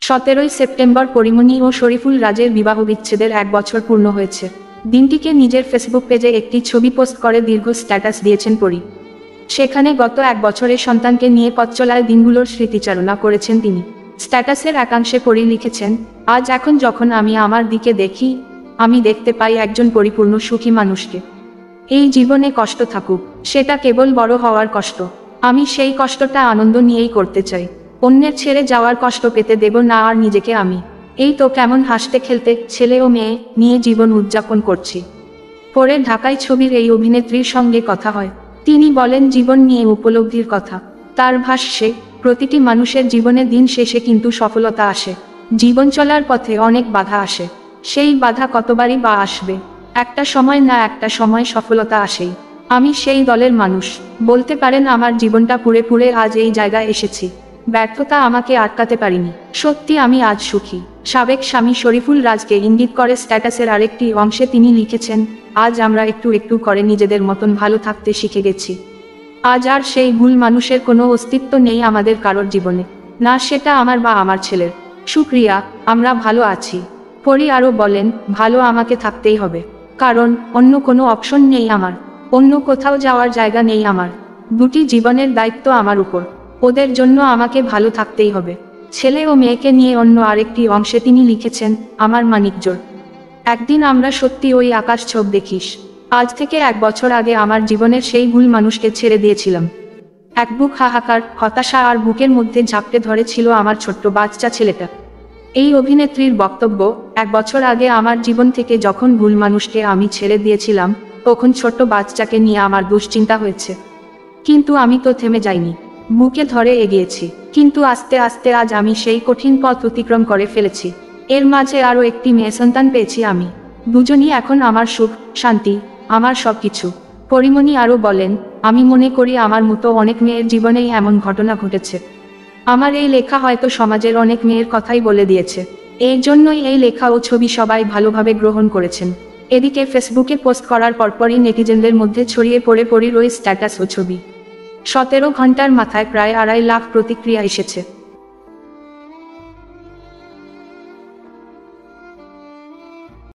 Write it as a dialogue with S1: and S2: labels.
S1: 17ই September Pori Moni ও শরীফুল রাজের বিবাহ বিচ্ছেদের 1 বছর পূর্ণ হয়েছে। দিনটিকে নিজের ফেসবুক পেজে একটি ছবি পোস্ট করে দীর্ঘ স্ট্যাটাস দিয়েছেন পরি। সেখানে গত 1 বছরের সন্তানকে নিয়ে পথ চলার দিনগুলোর স্মৃতিচারণা করেছেন তিনি। স্ট্যাটাসের একাংশে পরি লিখেছেন, আজ এখন যখন আমি আমার দিকে দেখি, আমি দেখতে পাই একজন পরিপূর্ণ সুখী মানুষকে। এই জীবনে কষ্ট থাকুক, সেটা কেবল বড় হওয়ার কষ্ট। আমি সেই কষ্টটা আনন্দ নিয়েই করতে চাই। অন্যের ছেড়ে যাওয়ার কষ্ট পেতে দেব না আর নিজেকে। আমি এই তো কেমন হাসতে খেলতে ছেলে ও মেয়ে নিয়ে জীবন উদযাপন করছি। পরে ঢাকায় ছবির এই অভিনেত্রীর সঙ্গে কথা হয়। তিনি বলেন জীবন নিয়ে উপলব্ধির কথা। তার ভাষ্যে, প্রতিটি মানুষের জীবনে দিন শেষে কিন্তু সফলতা আসে। জীবন চলার পথে অনেক বাধা আসে। সেই বাধা কতবারই বা আসবে, একটা সময় না একটা সময় সফলতা আসেই। আমি সেই দলের মানুষ। বলতে পারেন আমার জীবনটা পুড়ে পুড়ে আজ এই জায়গায় এসেছি। ব্যর্থতা আমাকে আটকাতে পারিনি। সত্যি আমি আজ সুখী। সাবেক স্বামী শরীফুল রাজকে ইঙ্গিত করে স্ট্যাটাসের আরেকটি অংশে তিনি লিখেছেন, আজ আমরা একটু একটু করে নিজেদের মতন ভালো থাকতে শিখে গেছি। আজ আর সেই ভুল মানুষের কোনো অস্তিত্ব নেই আমাদের কারোর জীবনে, না সেটা আমার বা আমার ছেলের। শুক্রিয়া, আমরা ভালো আছি। পরি আরও বলেন, ভালো আমাকে থাকতেই হবে, কারণ অন্য কোনো অপশন নেই আমার। অন্য কোথাও যাওয়ার জায়গা নেই আমার। দুটি জীবনের দায়িত্ব আমার উপর, ওদের জন্য আমাকে ভালো থাকতেই হবে। ছেলে ও মেয়েকে নিয়ে অন্য আরেকটি অংশে তিনি লিখেছেন, আমার মানিকজোড়, একদিন আমরা সত্যি ওই আকাশ ছোপ দেখিস। আজ থেকে 1 বছর আগে আমার জীবনের সেই ভুল মানুষকে ছেড়ে দিয়েছিলাম। এক বুক হাহাকার, হতাশা আর বুকের মধ্যে ঝাপটে ধরেছিল আমার ছোট্ট বাচ্চা ছেলেটা। এই অভিনেত্রীর বক্তব্য, 1 বছর আগে আমার জীবন থেকে যখন ভুল মানুষকে আমি ছেড়ে দিয়েছিলাম, তখন ছোট্ট বাচ্চাকে নিয়ে আমার দুশ্চিন্তা হয়েছে। কিন্তু আমি তো থেমে যাইনি, বুকে ধরে এগিয়েছি। কিন্তু আস্তে আস্তে আজ আমি সেই কঠিন পথ অতিক্রম করে ফেলেছি। এর মাঝে আরও একটি মেয়ে সন্তান পেয়েছি আমি। দুজনই এখন আমার সুখ, শান্তি, আমার সবকিছু। পরিমণি আরও বলেন, আমি মনে করি আমার মতো অনেক মেয়ের জীবনেই এমন ঘটনা ঘটেছে। আমার এই লেখা হয়তো সমাজের অনেক মেয়ের কথাই বলে দিয়েছে। এই জন্যই এই লেখা ও ছবি সবাই ভালোভাবে গ্রহণ করেছেন। এদিকে ফেসবুকে পোস্ট করার পরপরই নেটিজেনদের মধ্যে ছড়িয়ে পড়ে পরির ওই স্ট্যাটাস ও ছবি। 17 ঘন্টার মাথায় প্রায় 2.5 লাখ প্রতিক্রিয়া এসেছে।